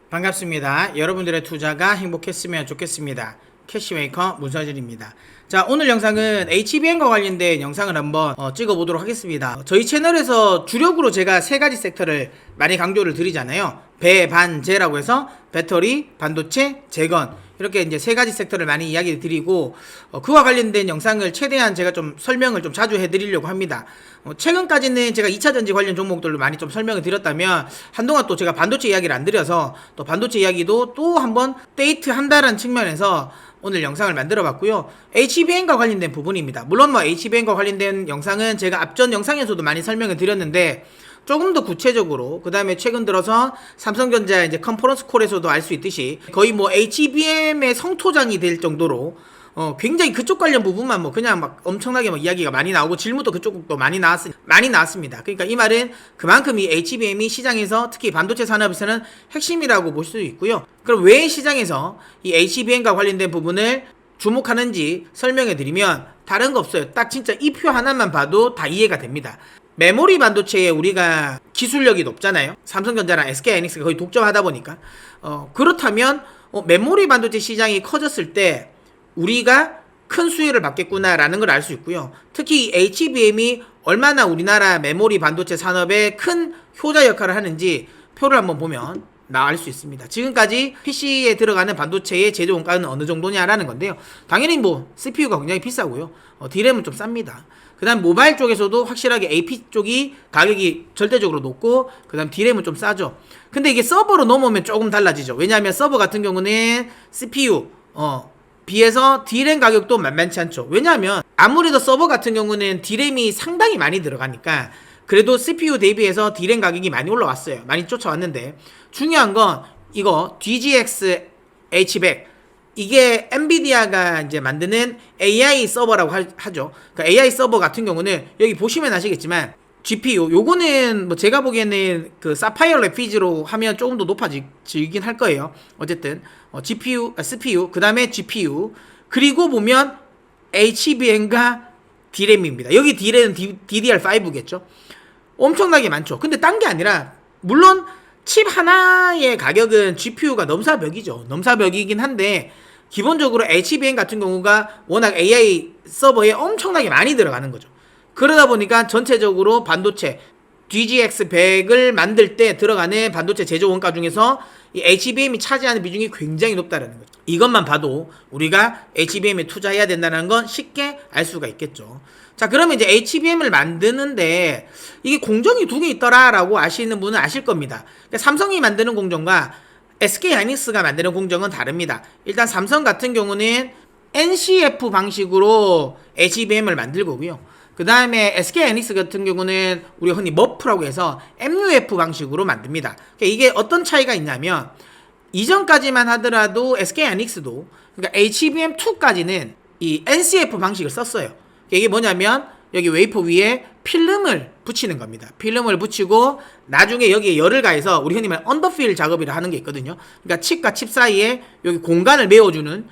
반갑습니다. 여러분들의 투자가 행복했으면 좋겠습니다. 캐시메이커 문서진입니다. 자, 오늘 영상은 HBM과 관련된 영상을 한번 찍어보도록 하겠습니다. 저희 채널에서 주력으로 제가 세 가지 섹터를 많이 강조를 드리잖아요. 배, 반, 재라고 해서 배터리, 반도체, 재건, 이렇게 이제 세 가지 섹터를 많이 이야기 드리고 그와 관련된 영상을 최대한 제가 좀 설명을 좀 자주 해드리려고 합니다. 최근까지는 제가 2차전지 관련 종목들로 많이 좀 설명을 드렸다면 한동안 또 제가 반도체 이야기를 안 드려서 또 반도체 이야기도 또 한번 데이트 한다라는 측면에서 오늘 영상을 만들어 봤고요. HBM과 관련된 부분입니다. 물론 HBM과 관련된 영상은 제가 앞전 영상에서도 많이 설명을 드렸는데 조금 더 구체적으로, 그 다음에 최근 들어서 삼성전자 이제 컨퍼런스 콜에서도 알 수 있듯이 거의 HBM의 성토장이 될 정도로 굉장히 그쪽 관련 부분만 그냥 엄청나게 이야기가 많이 나오고 질문도 그쪽도 많이 나왔습니다. 그러니까 이 말은 그만큼 이 HBM이 시장에서 특히 반도체 산업에서는 핵심이라고 볼 수 있고요. 그럼 왜 시장에서 이 HBM과 관련된 부분을 주목하는지 설명해 드리면 다른 거 없어요. 딱 진짜 이 표 하나만 봐도 다 이해가 됩니다. 메모리 반도체에 우리가 기술력이 높잖아요. 삼성전자랑 SK하이닉스가 거의 독점하다 보니까 그렇다면 메모리 반도체 시장이 커졌을 때 우리가 큰 수혜를 받겠구나라는 걸 알 수 있고요. 특히 HBM이 얼마나 우리나라 메모리 반도체 산업에 큰 효자 역할을 하는지 표를 한번 보면 알 수 있습니다. 지금까지 PC에 들어가는 반도체의 제조 원가는 어느 정도냐라는 건데요. 당연히 CPU가 굉장히 비싸고요. D램은 좀 쌉니다. 그 다음 모바일 쪽에서도 확실하게 AP 쪽이 가격이 절대적으로 높고, 그 다음 D램은 좀 싸죠. 근데 이게 서버로 넘어오면 조금 달라지죠. 왜냐하면 서버 같은 경우는 CPU 비해서 D램 가격도 만만치 않죠. 왜냐하면 아무래도 서버 같은 경우는 D램이 상당히 많이 들어가니까 그래도 CPU 대비해서 D램 가격이 많이 올라왔어요. 많이 쫓아왔는데 중요한 건 이거 DGX H100, 이게 엔비디아가 이제 만드는 AI 서버라고 하죠. 그러니까 AI 서버 같은 경우는 여기 보시면 아시겠지만 GPU 요거는 제가 보기에는 그 사파이어 래피즈로 하면 조금 더 높아지긴 할 거예요. 어쨌든 CPU 그 다음에 GPU, 그리고 보면 HBM과 D램입니다. 여기 D램은 DDR5겠죠. 엄청나게 많죠. 근데 딴 게 아니라 물론 칩 하나의 가격은 GPU가 넘사벽이죠. 넘사벽이긴 한데 기본적으로 HBM 같은 경우가 워낙 AI 서버에 엄청나게 많이 들어가는 거죠. 그러다 보니까 전체적으로 반도체 DGX100을 만들 때 들어가는 반도체 제조 원가 중에서 이 HBM이 차지하는 비중이 굉장히 높다는 거죠. 이것만 봐도 우리가 HBM에 투자해야 된다는 건 쉽게 알 수가 있겠죠. 자, 그러면 이제 HBM을 만드는데 이게 공정이 두 개 있더라라고 아시는 분은 아실 겁니다. 그러니까 삼성이 만드는 공정과 SK하이닉스가 만드는 공정은 다릅니다. 일단 삼성 같은 경우는 NCF 방식으로 HBM을 만들 거고요. 그 다음에 SK하이닉스 같은 경우는 우리가 흔히 머프라고 해서 MUF 방식으로 만듭니다. 그러니까 이게 어떤 차이가 있냐면 이전까지만 하더라도 SK하이닉스도 그러니까 HBM2까지는 이 NCF 방식을 썼어요. 그러니까 이게 뭐냐면 여기 웨이퍼 위에 필름을 붙이는 겁니다. 필름을 붙이고 나중에 여기에 열을 가해서 우리 흔히 말하는 언더필 작업이라 하는 게 있거든요. 그러니까 칩과 칩 사이에 여기 공간을 메워주는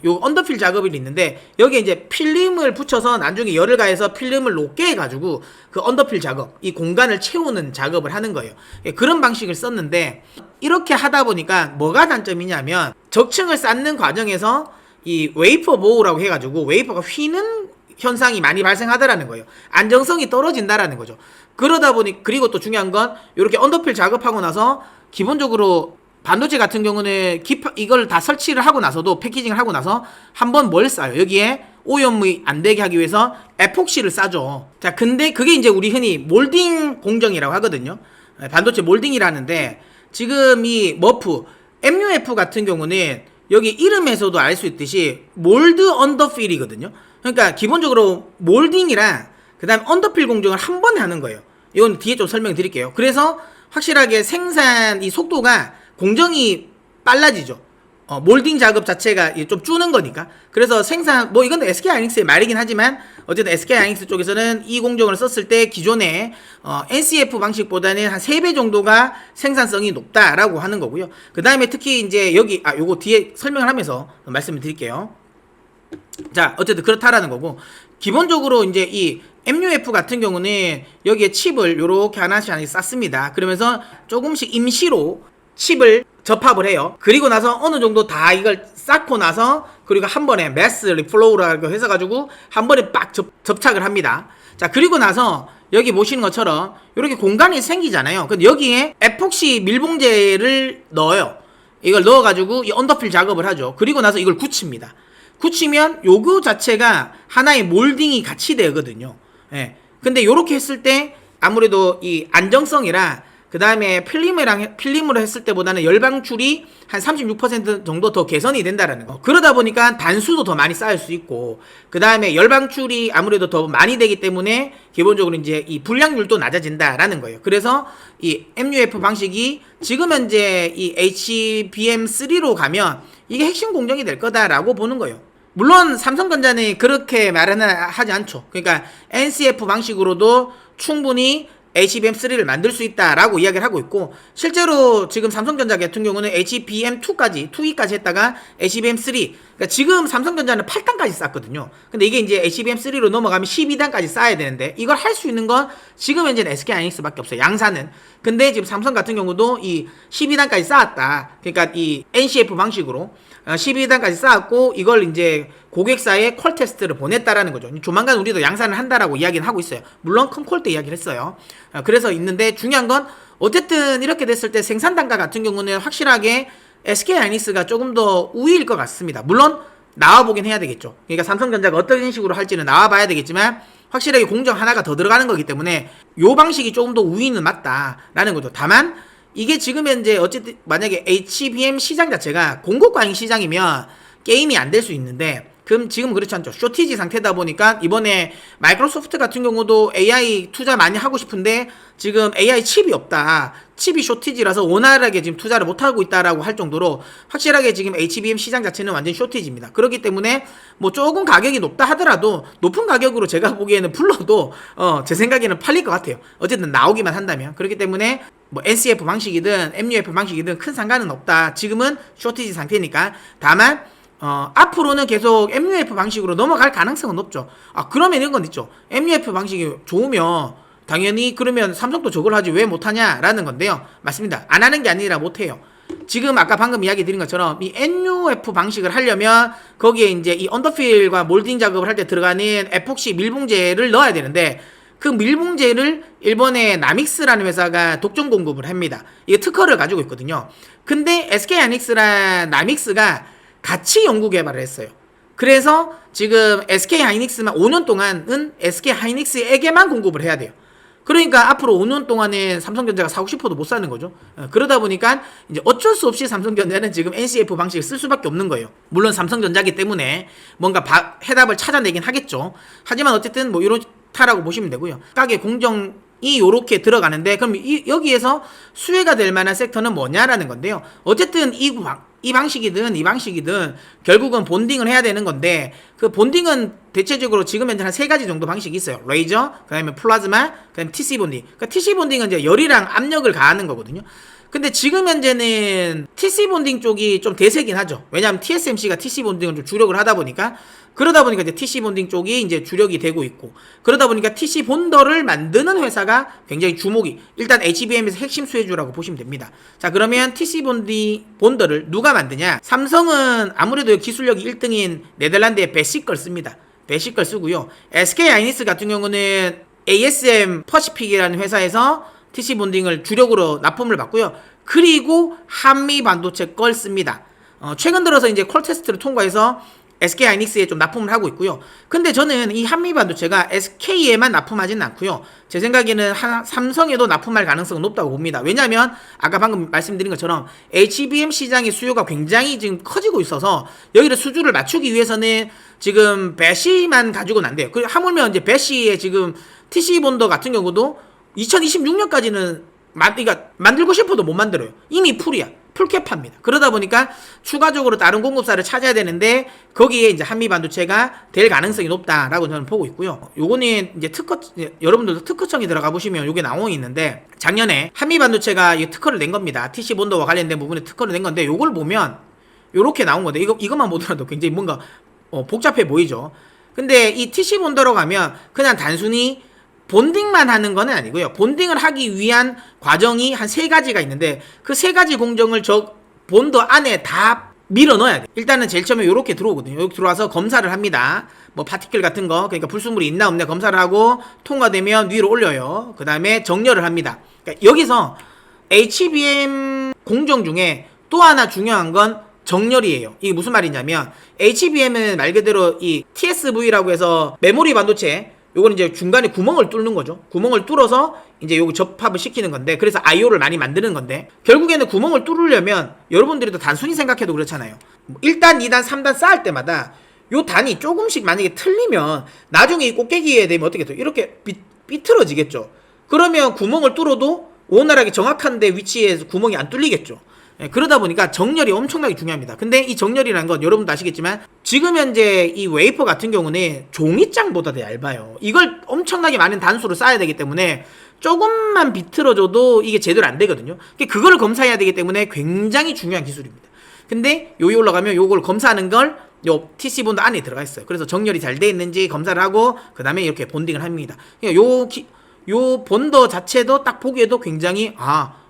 요 언더필 작업이 있는데 여기에 이제 필름을 붙여서 나중에 열을 가해서 필름을 녹게 해가지고 그 언더필 작업, 이 공간을 채우는 작업을 하는 거예요. 그런 방식을 썼는데 이렇게 하다 보니까 뭐가 단점이냐면 적층을 쌓는 과정에서 이 웨이퍼 보호라고 해가지고 웨이퍼가 휘는 현상이 많이 발생하더라는 거예요. 안정성이 떨어진다라는 거죠. 그러다 보니, 그리고 또 중요한 건 이렇게 언더필 작업하고 나서 기본적으로 반도체 같은 경우는 이걸 다 설치를 하고 나서도, 패키징을 하고 나서 한번 뭘 싸요? 여기에 오염이 안 되게 하기 위해서 에폭시를 싸죠. 자, 근데 그게 이제 우리 흔히 몰딩 공정이라고 하거든요. 반도체 몰딩이라는데 지금 이 머프 MUF 같은 경우는 여기 이름에서도 알 수 있듯이 몰드 언더필이거든요. 그러니까 기본적으로 몰딩이랑 그 다음 언더필 공정을 한 번에 하는 거예요. 이건 뒤에 좀 설명 드릴게요. 그래서 확실하게 생산 이 속도가 공정이 빨라지죠. 몰딩 작업 자체가 좀 주는 거니까. 그래서 생산, 이건 SK하이닉스의 말이긴 하지만 어쨌든 SK하이닉스 쪽에서는 이 공정을 썼을 때 기존의 NCF 방식보다는 한 3배 정도가 생산성이 높다라고 하는 거고요. 그 다음에 특히 이제 여기 요거 뒤에 설명을 하면서 말씀을 드릴게요. 자, 어쨌든 그렇다라는 거고, 기본적으로 이제 이 MUF 같은 경우는 여기에 칩을 요렇게 하나씩 쌌습니다. 그러면서 조금씩 임시로 칩을 접합을 해요. 그리고 나서 어느 정도 다 이걸 쌓고 나서 그리고 한 번에 매스 리플로우라고 해서 가지고 한 번에 빡 접착을 합니다. 자, 그리고 나서 여기 보시는 것처럼 이렇게 공간이 생기잖아요. 근데 여기에 에폭시 밀봉제를 넣어요. 이걸 넣어가지고 이 언더필 작업을 하죠. 그리고 나서 이걸 굳힙니다. 굳히면 요거 자체가 하나의 몰딩이 같이 되거든요. 예. 근데 요렇게 했을 때 아무래도 이 안정성이랑 그 다음에 필름으로 했을 때보다는 열방출이 한 36% 정도 더 개선이 된다라는 거. 그러다 보니까 단수도 더 많이 쌓일 수 있고, 그 다음에 열방출이 아무래도 더 많이 되기 때문에 기본적으로 이제 이 불량률도 낮아진다라는 거예요. 그래서 이 MUF 방식이 지금 현재 이 HBM3로 가면 이게 핵심 공정이 될 거다라고 보는 거예요. 물론 삼성전자는 그렇게 말은 하지 않죠. 그러니까 NCF 방식으로도 충분히 HBM3를 만들 수 있다라고 이야기를 하고 있고, 실제로 지금 삼성전자 같은 경우는 HBM2까지 2E까지 했다가 HBM3, 그러니까 지금 삼성전자는 8단까지 쌓거든요. 근데 이게 이제 HBM3로 넘어가면 12단까지 쌓아야 되는데, 이걸 할 수 있는 건 지금 현재는 SK하이닉스밖에 없어요. 양사는. 근데 지금 삼성 같은 경우도 이 12단까지 쌓았다. 그러니까 이 NCF 방식으로 12단까지 쌓았고, 이걸 이제 고객사에 콜 테스트를 보냈다라는 거죠. 조만간 우리도 양산을 한다라고 이야기는 하고 있어요. 물론 큰 콜 때 이야기를 했어요. 그래서 있는데, 중요한 건 어쨌든 이렇게 됐을 때 생산 단가 같은 경우는 확실하게 SK하이닉스가 조금 더 우위일 것 같습니다. 물론 나와보긴 해야 되겠죠. 그러니까 삼성전자가 어떤 식으로 할지는 나와봐야 되겠지만, 확실하게 공정 하나가 더 들어가는 거기 때문에 요 방식이 조금 더 우위는 맞다라는 거죠. 다만 이게 지금 현재 어쨌든 만약에 HBM 시장 자체가 공급 과잉 시장이면 게임이 안 될 수 있는데, 그럼 지금 그렇지 않죠. 쇼티지 상태다 보니까 이번에 마이크로소프트 같은 경우도 AI 투자 많이 하고 싶은데 지금 AI 칩이 없다. 칩이 쇼티지라서 원활하게 지금 투자를 못하고 있다라고 할 정도로 확실하게 지금 HBM 시장 자체는 완전 쇼티지입니다. 그렇기 때문에 뭐 조금 가격이 높다 하더라도 높은 가격으로 제가 보기에는 불러도 제 생각에는 팔릴 것 같아요. 어쨌든 나오기만 한다면. 그렇기 때문에 뭐 NCF 방식이든 MUF 방식이든 큰 상관은 없다. 지금은 쇼티지 상태니까. 다만 앞으로는 계속 MUF 방식으로 넘어갈 가능성은 높죠. 그러면 이건 있죠. MUF 방식이 좋으면 당연히 그러면 삼성도 저걸 하지 왜 못하냐라는 건데요. 맞습니다. 안 하는 게 아니라 못해요. 지금 아까 방금 이야기 드린 것처럼 이 MUF 방식을 하려면 거기에 이제 이 언더필과 몰딩 작업을 할 때 들어가는 에폭시 밀봉제를 넣어야 되는데, 그 밀봉제를 일본의 나믹스라는 회사가 독점 공급을 합니다. 이게 특허를 가지고 있거든요. 근데 SK하이닉스랑 나믹스가 같이 연구 개발을 했어요. 그래서 지금 SK하이닉스만 5년 동안은 SK하이닉스에게만 공급을 해야 돼요. 그러니까 앞으로 5년 동안은 삼성전자가 사고 싶어도 못 사는 거죠. 그러다 보니까 이제 어쩔 수 없이 삼성전자는 지금 NCF 방식을 쓸 수밖에 없는 거예요. 물론 삼성전자기 때문에 뭔가 해답을 찾아내긴 하겠죠. 하지만 어쨌든 뭐 이렇다라고 보시면 되고요. 가게 공정이 요렇게 들어가는데, 그럼 여기에서 수혜가 될 만한 섹터는 뭐냐라는 건데요. 어쨌든 이 방식이든 이 방식이든 결국은 본딩을 해야 되는 건데, 그 본딩은 대체적으로 지금 현재 한 3가지 정도 방식이 있어요. 레이저, 그 다음에 플라즈마, 그 다음에 TC 본딩. 그러니까 TC 본딩은 이제 열이랑 압력을 가하는 거거든요. 근데 지금 현재는 TC 본딩 쪽이 좀 대세긴 하죠. 왜냐하면 TSMC가 TC 본딩을 좀 주력을 하다 보니까, 그러다 보니까 이제 TC 본딩 쪽이 이제 주력이 되고 있고, 그러다 보니까 TC 본더를 만드는 회사가 굉장히 주목이, 일단 HBM에서 핵심 수혜주라고 보시면 됩니다. 자, 그러면 TC 본더를 누가 만드냐? 삼성은 아무래도 기술력이 1등인 네덜란드의 베시 걸 씁니다. 베시 걸 쓰고요. SK하이닉스 같은 경우는 ASM 퍼시픽이라는 회사에서 TC 본딩을 주력으로 납품을 받고요. 그리고 한미 반도체 걸 씁니다. 최근 들어서 이제 콜 테스트를 통과해서 SK하이닉스에 좀 납품을 하고 있고요. 근데 저는 이 한미 반도체가 SK에만 납품하지는 않고요. 제 생각에는 삼성에도 납품할 가능성은 높다고 봅니다. 왜냐하면 아까 방금 말씀드린 것처럼 HBM 시장의 수요가 굉장히 지금 커지고 있어서 여기를 수주를 맞추기 위해서는 지금 배시만 가지고는 안 돼요. 그리고 하물며 이제 배시의 지금 TC 본더 같은 경우도 2026년까지는 만들고 싶어도 못 만들어요. 이미 풀이야. 풀캡합니다. 그러다 보니까 추가적으로 다른 공급사를 찾아야 되는데, 거기에 이제 한미 반도체가 될 가능성이 높다라고 저는 보고 있고요. 요거는 이제 여러분들도 특허청에 들어가 보시면 요게 나오고 있는데, 작년에 한미 반도체가 이 특허를 낸 겁니다. TC 본더와 관련된 부분에 특허를 낸 건데, 요걸 보면 요렇게 나온 건데, 이것만 보더라도 굉장히 뭔가 복잡해 보이죠. 근데 이 TC 본더로 가면 그냥 단순히 본딩만 하는 건 아니고요. 본딩을 하기 위한 과정이 한 3가지가 있는데, 그 3가지 공정을 본드 안에 다 밀어 넣어야 돼. 일단은 제일 처음에 요렇게 들어오거든요. 여기 들어와서 검사를 합니다. 뭐 파티클 같은 거, 그러니까 불순물이 있나 없나 검사를 하고 통과되면 위로 올려요. 그 다음에 정렬을 합니다. 그러니까 여기서 HBM 공정 중에 또 하나 중요한 건 정렬이에요. 이게 무슨 말이냐면 HBM은 말 그대로 이 TSV라고 해서 메모리 반도체, 요거는 이제 중간에 구멍을 뚫는 거죠. 구멍을 뚫어서 이제 요거 접합을 시키는 건데, 그래서 IO를 많이 만드는 건데, 결국에는 구멍을 뚫으려면 여러분들이 또 단순히 생각해도 그렇잖아요. 1단, 2단, 3단 쌓을 때마다 요 단이 조금씩 만약에 틀리면 나중에 이 꼭대기에 되면 어떻게 돼요? 이렇게 삐뚤어지겠죠. 그러면 구멍을 뚫어도 원활하게 정확한 데 위치에서 구멍이 안 뚫리겠죠. 그러다 보니까 정렬이 엄청나게 중요합니다. 근데 이 정렬이라는 건 여러분도 아시겠지만 지금 현재 이 웨이퍼 같은 경우는 종이장보다 더 얇아요. 이걸 엄청나게 많은 단수로 쌓아야 되기 때문에 조금만 비틀어줘도 이게 제대로 안 되거든요. 그거를 검사해야 되기 때문에 굉장히 중요한 기술입니다. 근데 여기 올라가면 요걸 검사하는 걸 요 TC 본드 안에 들어가 있어요. 그래서 정렬이 잘 돼 있는지 검사를 하고 그 다음에 이렇게 본딩을 합니다. 그러니까 요 본더 자체도 딱 보기에도 굉장히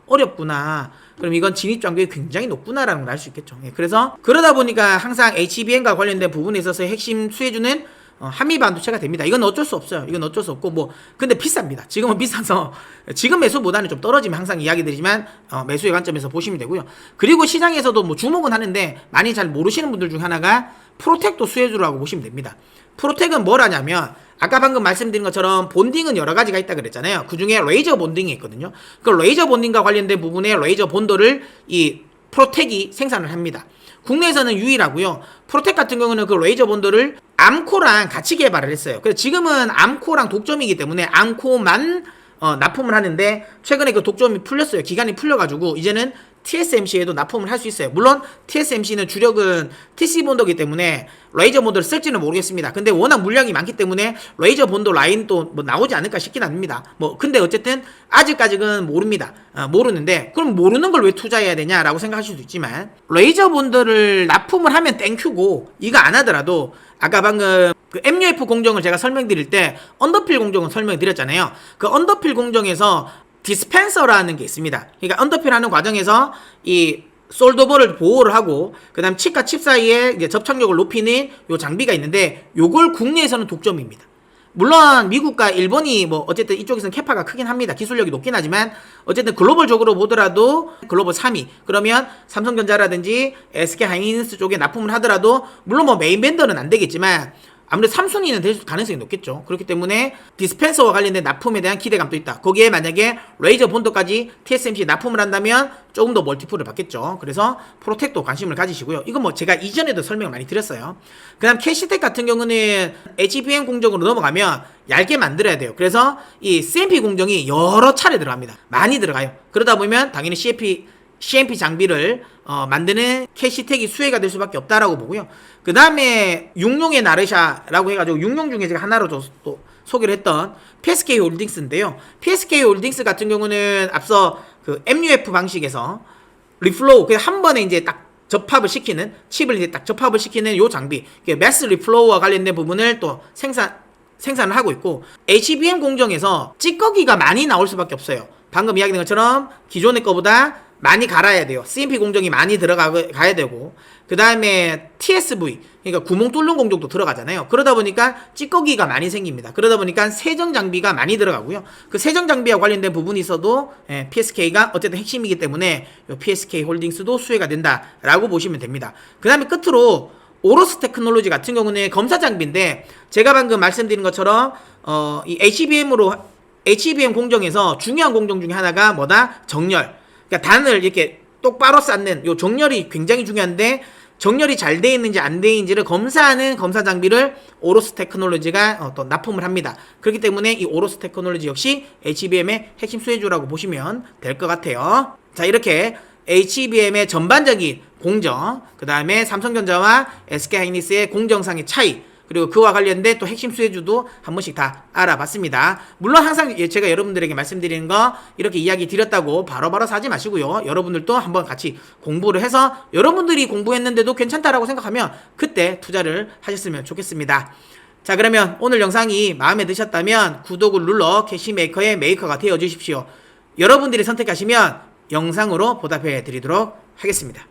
어렵구나. 그럼 이건 진입 장벽이 굉장히 높구나라는 걸 알 수 있겠죠. 그래서 그러다 보니까 항상 HBM과 관련된 부분에 있어서 핵심 수혜주는 한미 반도체가 됩니다. 이건 어쩔 수 없어요. 이건 어쩔 수 없고 근데 비쌉니다. 지금은 비싸서 지금 매수보다는 좀 떨어지면 항상 이야기 드리지만 매수의 관점에서 보시면 되고요. 그리고 시장에서도 뭐 주목은 하는데 많이 잘 모르시는 분들 중 하나가 프로텍도 수혜주라고 보시면 됩니다. 프로텍은 뭐라냐면 아까 방금 말씀드린 것처럼 본딩은 여러 가지가 있다 그랬잖아요. 그 중에 레이저 본딩이 있거든요. 그 레이저 본딩과 관련된 부분에 레이저 본더를 이 프로텍이 생산을 합니다. 국내에서는 유일하고요. 프로텍 같은 경우는 그 레이저 본더를 암코랑 같이 개발을 했어요. 그래서 지금은 암코랑 독점이기 때문에 암코만 납품을 하는데 최근에 그 독점이 풀렸어요. 기간이 풀려가지고 이제는 TSMC에도 납품을 할 수 있어요. 물론 TSMC는 주력은 TC 본더기 때문에 레이저 본더를 쓸지는 모르겠습니다. 근데 워낙 물량이 많기 때문에 레이저 본더 라인도 뭐 나오지 않을까 싶긴 합니다. 근데 어쨌든 아직까지는 모릅니다. 모르는데 그럼 모르는 걸 왜 투자해야 되냐라고 생각하실 수도 있지만 레이저 본더를 납품을 하면 땡큐고 이거 안 하더라도 아까 방금 그 MUF 공정을 제가 설명드릴 때 언더필 공정을 설명드렸잖아요. 그 언더필 공정에서 디스펜서라는 게 있습니다. 그러니까 언더필하는 과정에서 이 솔더볼을 보호를 하고 그 다음 칩과 칩 사이에 이제 접착력을 높이는 요 장비가 있는데 요걸 국내에서는 독점입니다. 물론 미국과 일본이 뭐 어쨌든 이쪽에서는 캐파가 크긴 합니다. 기술력이 높긴 하지만 어쨌든 글로벌적으로 보더라도 글로벌 3위 그러면 삼성전자라든지 SK하이닉스 쪽에 납품을 하더라도 물론 뭐 메인 벤더는 안 되겠지만 아무래도 3순위는 될 가능성이 높겠죠. 그렇기 때문에 디스펜서와 관련된 납품에 대한 기대감도 있다. 거기에 만약에 레이저 본더까지 TSMC 납품을 한다면 조금 더 멀티플을 받겠죠. 그래서 프로텍도 관심을 가지시고요. 이건 뭐 제가 이전에도 설명을 많이 드렸어요. 그 다음 캐시텍 같은 경우는 HBM 공정으로 넘어가면 얇게 만들어야 돼요. 그래서 이 CMP 공정이 여러 차례 들어갑니다. 많이 들어가요. 그러다 보면 당연히 CMP 장비를 만드는 캐시텍이 수혜가 될 수밖에 없다라고 보고요. 그 다음에 육룡의 나르샤라고 해가지고 육룡 중에 제가 하나로 또 소개를 했던 PSK 홀딩스인데요. PSK 홀딩스 같은 경우는 앞서 그 MUF 방식에서 리플로우 그냥 한 번에 이제 딱 접합을 시키는 칩을 이제 딱 접합을 시키는 요 장비, 매스 리플로우와 관련된 부분을 또 생산을 하고 있고 HBM 공정에서 찌꺼기가 많이 나올 수밖에 없어요. 방금 이야기된 것처럼 기존의 거보다 많이 갈아야 돼요. CMP 공정이 많이 들어가야 되고 그 다음에 TSV 그러니까 구멍 뚫는 공정도 들어가잖아요. 그러다 보니까 찌꺼기가 많이 생깁니다. 그러다 보니까 세정 장비가 많이 들어가고요. 그 세정 장비와 관련된 부분이 있어도 PSK가 어쨌든 핵심이기 때문에 PSK 홀딩스도 수혜가 된다라고 보시면 됩니다. 그 다음에 끝으로 오로스 테크놀로지 같은 경우는 검사 장비인데 제가 방금 말씀드린 것처럼 이 HBM 공정에서 중요한 공정 중에 하나가 뭐다? 정렬. 그러니까 단을 이렇게 똑바로 쌓는 요 정렬이 굉장히 중요한데 정렬이 잘 돼 있는지 안 돼 있는지를 검사하는 검사 장비를 오로스 테크놀로지가 또 납품을 합니다. 그렇기 때문에 이 오로스 테크놀로지 역시 HBM의 핵심 수혜주라고 보시면 될 것 같아요. 자, 이렇게 HBM의 전반적인 공정, 그 다음에 삼성전자와 SK하이닉스의 공정상의 차이, 그리고 그와 관련된 또 핵심 수혜주도 한 번씩 다 알아봤습니다. 물론 항상 제가 여러분들에게 말씀드리는 거 이렇게 이야기 드렸다고 바로바로 사지 마시고요. 여러분들도 한번 같이 공부를 해서 여러분들이 공부했는데도 괜찮다라고 생각하면 그때 투자를 하셨으면 좋겠습니다. 자, 그러면 오늘 영상이 마음에 드셨다면 구독을 눌러 캐시메이커의 메이커가 되어 주십시오. 여러분들이 선택하시면 영상으로 보답해 드리도록 하겠습니다.